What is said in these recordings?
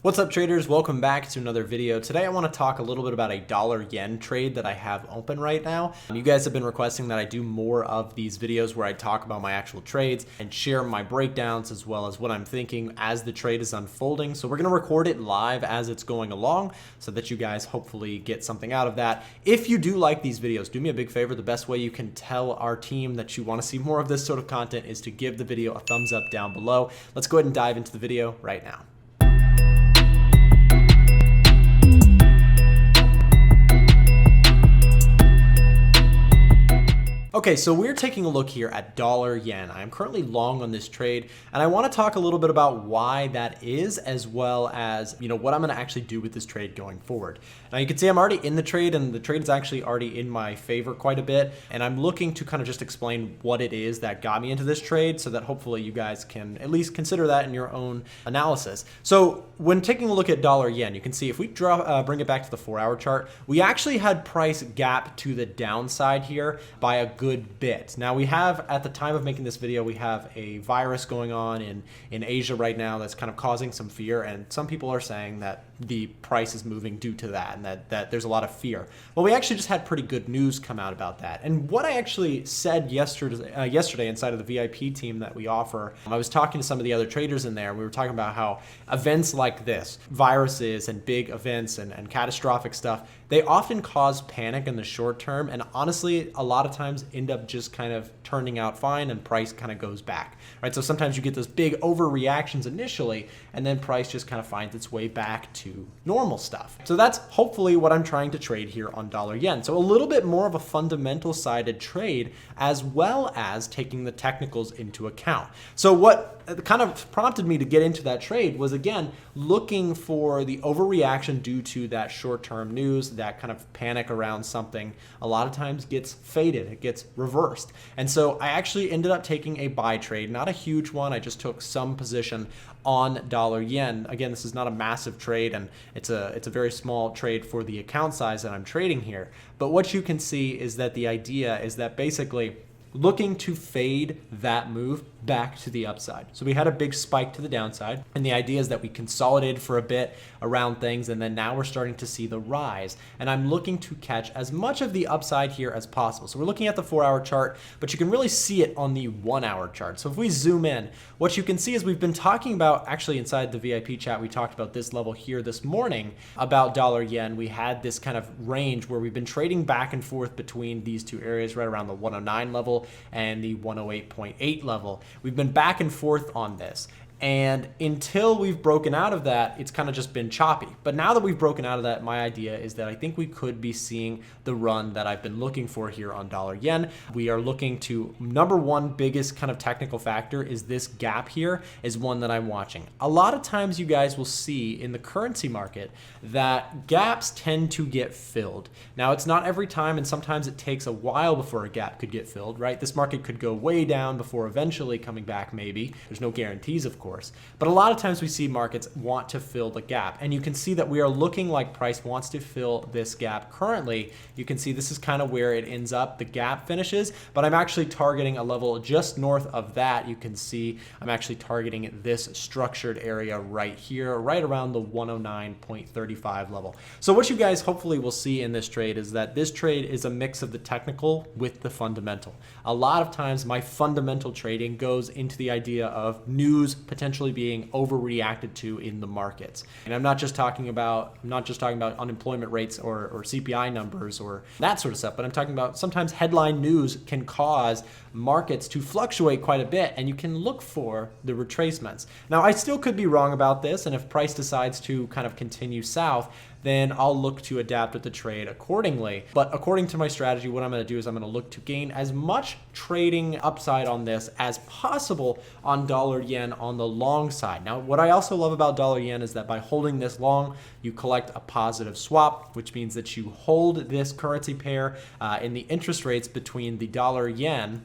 What's up, traders? Welcome back to another video. Today I want to talk a little bit about a dollar-yen trade that I have open right now. You guys have been requesting that I do more of these videos where I talk about my actual trades and share my breakdowns as well as what I'm thinking as the trade is unfolding. So we're going to record it live as it's going along so that you guys hopefully get something out of that. If you do like these videos, do me a big favor. The best way you can tell our team that you want to see more of this sort of content is to give the video a thumbs up down below. Let's go ahead and dive into the video right now. Okay, so we're taking a look here at dollar yen. I am currently long on this trade, and I want to talk a little bit about why that is, as well as, what I'm going to actually do with this trade going forward. Now you can see I'm already in the trade, and the trade is actually already in my favor quite a bit, and I'm looking to kind of just explain what it is that got me into this trade so that hopefully you guys can at least consider that in your own analysis. So when taking a look at dollar yen, you can see if we bring it back to the 4-hour chart, we actually had price gap to the downside here by a good bit. Now we have, at the time of making this video, we have a virus going on in Asia right now that's kind of causing some fear, and some people are saying that the price is moving due to that and that there's a lot of fear. Well, we actually just had pretty good news come out about that. And what I actually said yesterday inside of the VIP team that we offer, I was talking to some of the other traders in there, and we were talking about how events like this, viruses and big events and catastrophic stuff, they often cause panic in the short term, and honestly, a lot of times end up just kind of turning out fine and price kind of goes back, right? So sometimes you get those big overreactions initially, and then price just kind of finds its way back to normal stuff. So that's hopefully what I'm trying to trade here on dollar yen. So a little bit more of a fundamental sided trade, as well as taking the technicals into account. So what kind of prompted me to get into that trade was, again, looking for the overreaction due to that short-term news, that kind of panic around something a lot of times gets faded, it gets reversed. And so I actually ended up taking a buy trade, not a huge one. I just took some position on dollar yen. Again, this is not a massive trade, and it's a very small trade for the account size that I'm trading here. But what you can see is that the idea is that basically looking to fade that move back to the upside. So we had a big spike to the downside, and the idea is that we consolidated for a bit around things, and then now we're starting to see the rise. And I'm looking to catch as much of the upside here as possible. So we're looking at the 4-hour chart, but you can really see it on the 1-hour chart. So if we zoom in, what you can see is we've been talking about, actually inside the VIP chat, we talked about this level here this morning about dollar yen. We had this kind of range where we've been trading back and forth between these two areas right around the 109 level and the 108.8 level. We've been back and forth on this. And until we've broken out of that, it's kind of just been choppy. But now that we've broken out of that, my idea is that I think we could be seeing the run that I've been looking for here on dollar yen. We are looking to, number one biggest kind of technical factor is this gap here is one that I'm watching. A lot of times you guys will see in the currency market that gaps tend to get filled. Now, it's not every time, and sometimes it takes a while before a gap could get filled, right? This market could go way down before eventually coming back maybe. There's no guarantees, of course. But a lot of times we see markets want to fill the gap, and you can see that we are looking like price wants to fill this gap currently. You can see this is kind of where it ends up, the gap finishes, but I'm actually targeting a level just north of that. You can see I'm actually targeting this structured area right here, right around the 109.35 level. So what you guys hopefully will see in this trade is that this trade is a mix of the technical with the fundamental. A lot of times my fundamental trading goes into the idea of news potentially being overreacted to in the markets. And I'm not just talking about unemployment rates or CPI numbers or that sort of stuff, but I'm talking about sometimes headline news can cause markets to fluctuate quite a bit, and you can look for the retracements. Now, I still could be wrong about this, and if price decides to kind of continue south, then I'll look to adapt with the trade accordingly. But according to my strategy, what I'm going to do is I'm going to look to gain as much trading upside on this as possible on dollar yen on the long side. Now, what I also love about dollar yen is that by holding this long, you collect a positive swap, which means that you hold this currency pair in the interest rates between the dollar yen,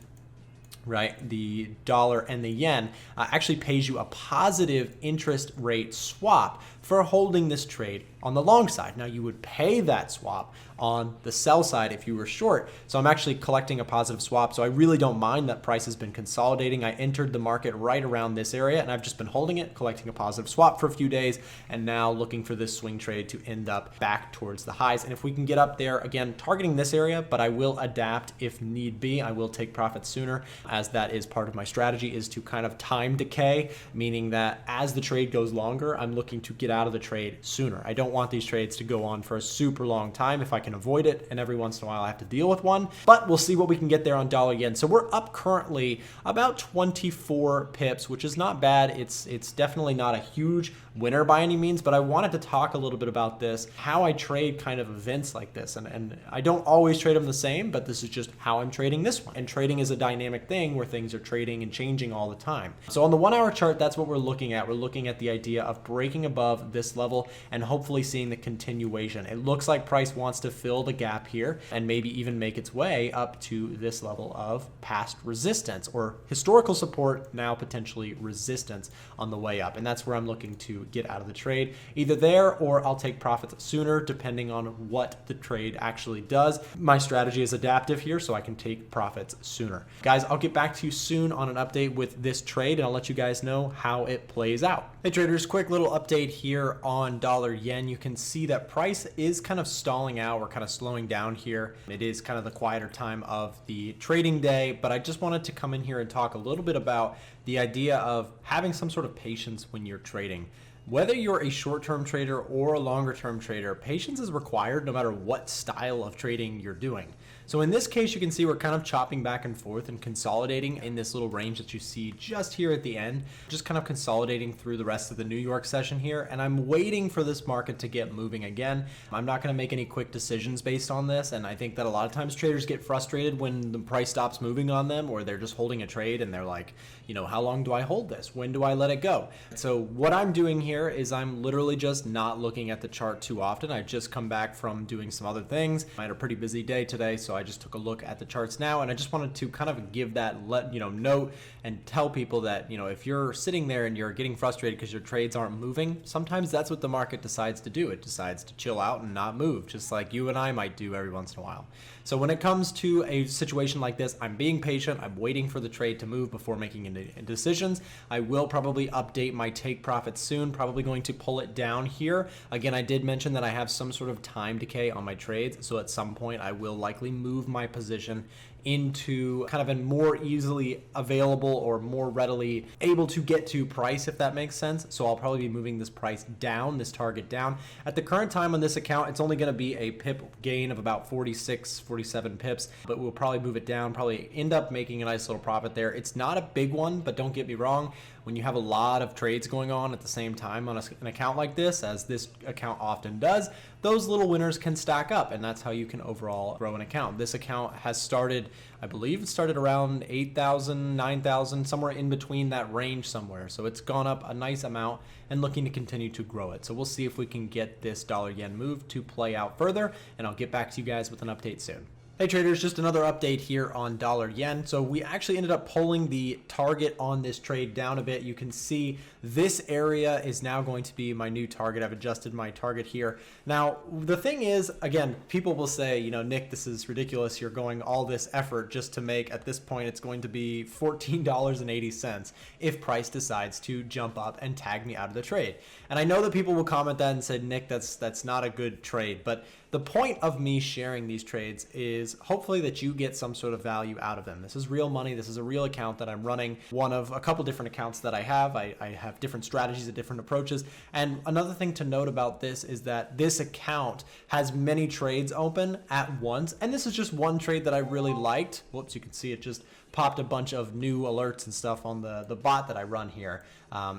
right? The dollar and the yen actually pays you a positive interest rate swap for holding this trade on the long side. Now you would pay that swap on the sell side if you were short. So I'm actually collecting a positive swap. So I really don't mind that price has been consolidating. I entered the market right around this area and I've just been holding it, collecting a positive swap for a few days, and now looking for this swing trade to end up back towards the highs. And if we can get up there, again, targeting this area, but I will adapt if need be. I will take profits sooner, as that is part of my strategy, is to kind of time decay, meaning that as the trade goes longer, I'm looking to get out of the trade sooner. I don't want these trades to go on for a super long time if I can avoid it, and every once in a while I have to deal with one, but we'll see what we can get there on dollar yen. So we're up currently about 24 pips, which is not bad. It's definitely not a huge winner by any means, but I wanted to talk a little bit about this, how I trade kind of events like this. And I don't always trade them the same, but this is just how I'm trading this one. And trading is a dynamic thing where things are trading and changing all the time. So on the 1 hour chart, that's what we're looking at. We're looking at the idea of breaking above this level and hopefully seeing the continuation. It looks like price wants to fill the gap here and maybe even make its way up to this level of past resistance or historical support, now potentially resistance on the way up. And that's where I'm looking to get out of the trade, either there or I'll take profits sooner depending on what the trade actually does. My strategy is adaptive here, so I can take profits sooner. Guys, I'll get back to you soon on an update with this trade and I'll let you guys know how it plays out. Hey traders, quick little update here on dollar yen. You can see that price is kind of stalling out. We're kind of slowing down here. It is kind of the quieter time of the trading day, but I just wanted to come in here and talk a little bit about the idea of having some sort of patience when you're trading. Whether you're a short-term trader or a longer-term trader, patience is required no matter what style of trading you're doing. So in this case, you can see we're kind of chopping back and forth and consolidating in this little range that you see just here at the end, just kind of consolidating through the rest of the New York session here. And I'm waiting for this market to get moving again. I'm not going to make any quick decisions based on this. And I think that a lot of times traders get frustrated when the price stops moving on them, or they're just holding a trade and they're like, you know, how long do I hold this? When do I let it go? So what I'm doing here is I'm literally just not looking at the chart too often. I've just come back from doing some other things. I had a pretty busy day today, so I just took a look at the charts now, and I just wanted to kind of give that note and tell people that, you know, if you're sitting there and you're getting frustrated because your trades aren't moving, sometimes that's what the market decides to do. It decides to chill out and not move, just like you and I might do every once in a while. So when it comes to a situation like this, I'm being patient. I'm waiting for the trade to move before making any decisions. I will probably update my take profits soon, probably going to pull it down here. Again, I did mention that I have some sort of time decay on my trades, so at some point I will likely move my position into kind of a more easily available or more readily able to get to price, if that makes sense. So I'll probably be moving this price down, this target down. At the current time on this account, it's only going to be a pip gain of about 46, 47 pips, but we'll probably move it down, probably end up making a nice little profit there. It's not a big one, but don't get me wrong. When you have a lot of trades going on at the same time on an account like this, as this account often does, those little winners can stack up, and that's how you can overall grow an account. This account has started, I believe it started around 8,000, 9,000, somewhere in between that range somewhere. So it's gone up a nice amount and looking to continue to grow it. So we'll see if we can get this dollar yen move to play out further, and I'll get back to you guys with an update soon. Hey traders, just another update here on dollar yen. So we actually ended up pulling the target on this trade down a bit. You can see this area is now going to be my new target. I've adjusted my target here. Now, the thing is, again, people will say, you know, Nick, this is ridiculous. You're going all this effort just to make, at this point, it's going to be $14.80 if price decides to jump up and tag me out of the trade. And I know that people will comment that and say, Nick, that's not a good trade. But the point of me sharing these trades is hopefully that you get some sort of value out of them. This is real money. This is a real account that I'm running, one of a couple different accounts that I have. I have different strategies and different approaches. And another thing to note about this is that this account has many trades open at once. And this is just one trade that I really liked. Whoops, you can see it just popped a bunch of new alerts and stuff on the bot that I run here.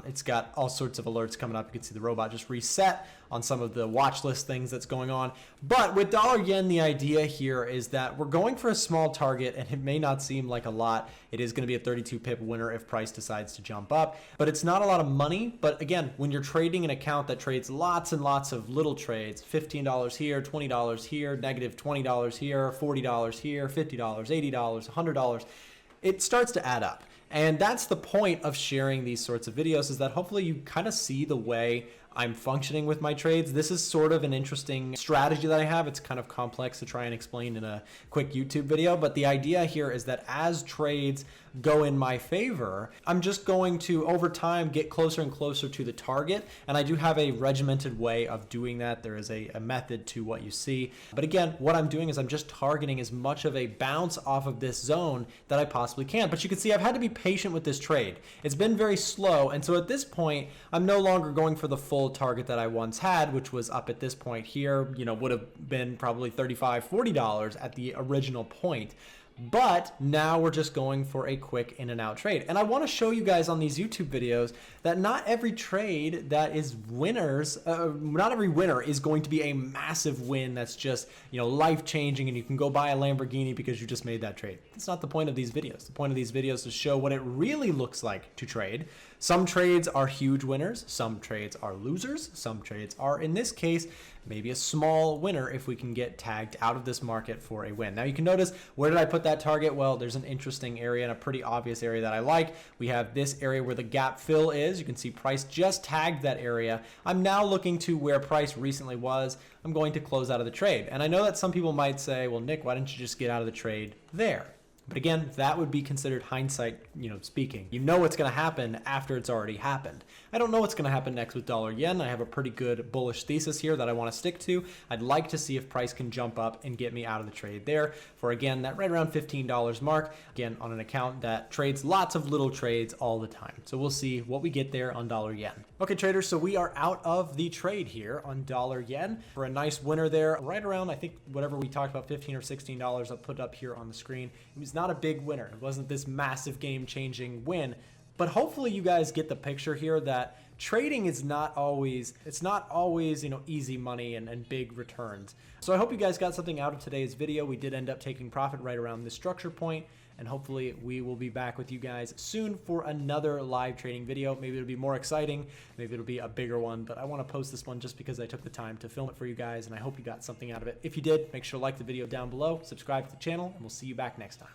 It's got all sorts of alerts coming up. You can see the robot just reset on some of the watch list things that's going on. But with dollar yen, the idea here is that we're going for a small target, and it may not seem like a lot. It is going to be a 32 pip winner if price decides to jump up, but it's not a lot of money. But again, when you're trading an account that trades lots and lots of little trades, $15 here, $20 here, negative $20 here, $40 here, $50, $80, $100, it starts to add up. And that's the point of sharing these sorts of videos, is that hopefully you kind of see the way I'm functioning with my trades. This is sort of an interesting strategy that I have. It's kind of complex to try and explain in a quick YouTube video, but the idea here is that as trades go in my favor, I'm just going to, over time, get closer and closer to the target, and I do have a regimented way of doing that. There is a method to what you see, but again, what I'm doing is I'm just targeting as much of a bounce off of this zone that I possibly can. But you can see I've had to be patient with this trade. It's been very slow, and so at this point, I'm no longer going for the full target that I once had, which was up at this point here, would have been probably $35, $40 at the original point. But now we're just going for a quick in and out trade. And I want to show you guys on these YouTube videos that not every trade that is winners, not every winner is going to be a massive win that's just, life changing and you can go buy a Lamborghini because you just made that trade. That's not the point of these videos. The point of these videos is to show what it really looks like to trade. Some trades are huge winners. Some trades are losers. Some trades are, in this case, maybe a small winner if we can get tagged out of this market for a win. Now you can notice, where did I put that target? Well, there's an interesting area and a pretty obvious area that I like. We have this area where the gap fill is. You can see price just tagged that area. I'm now looking to where price recently was. I'm going to close out of the trade. And I know that some people might say, well, Nick, why didn't you just get out of the trade there? But again, that would be considered hindsight, speaking. You know what's going to happen after it's already happened. I don't know what's going to happen next with dollar yen. I have a pretty good bullish thesis here that I want to stick to. I'd like to see if price can jump up and get me out of the trade there for, again, that right around $15 mark, again, on an account that trades lots of little trades all the time. So we'll see what we get there on dollar yen. Okay, traders, so we are out of the trade here on dollar yen for a nice winner there, right around, I think, whatever we talked about, $15 or $16. I'll put it up here on the screen. It was not a big winner. It wasn't this massive game-changing win, but hopefully you guys get the picture here that trading is not always, easy money and big returns. So I hope you guys got something out of today's video. We did end up taking profit right around this structure point, and hopefully we will be back with you guys soon for another live trading video. Maybe it'll be more exciting, maybe it'll be a bigger one, but I want to post this one just because I took the time to film it for you guys, and I hope you got something out of it. If you did, make sure to like the video down below, subscribe to the channel, and we'll see you back next time.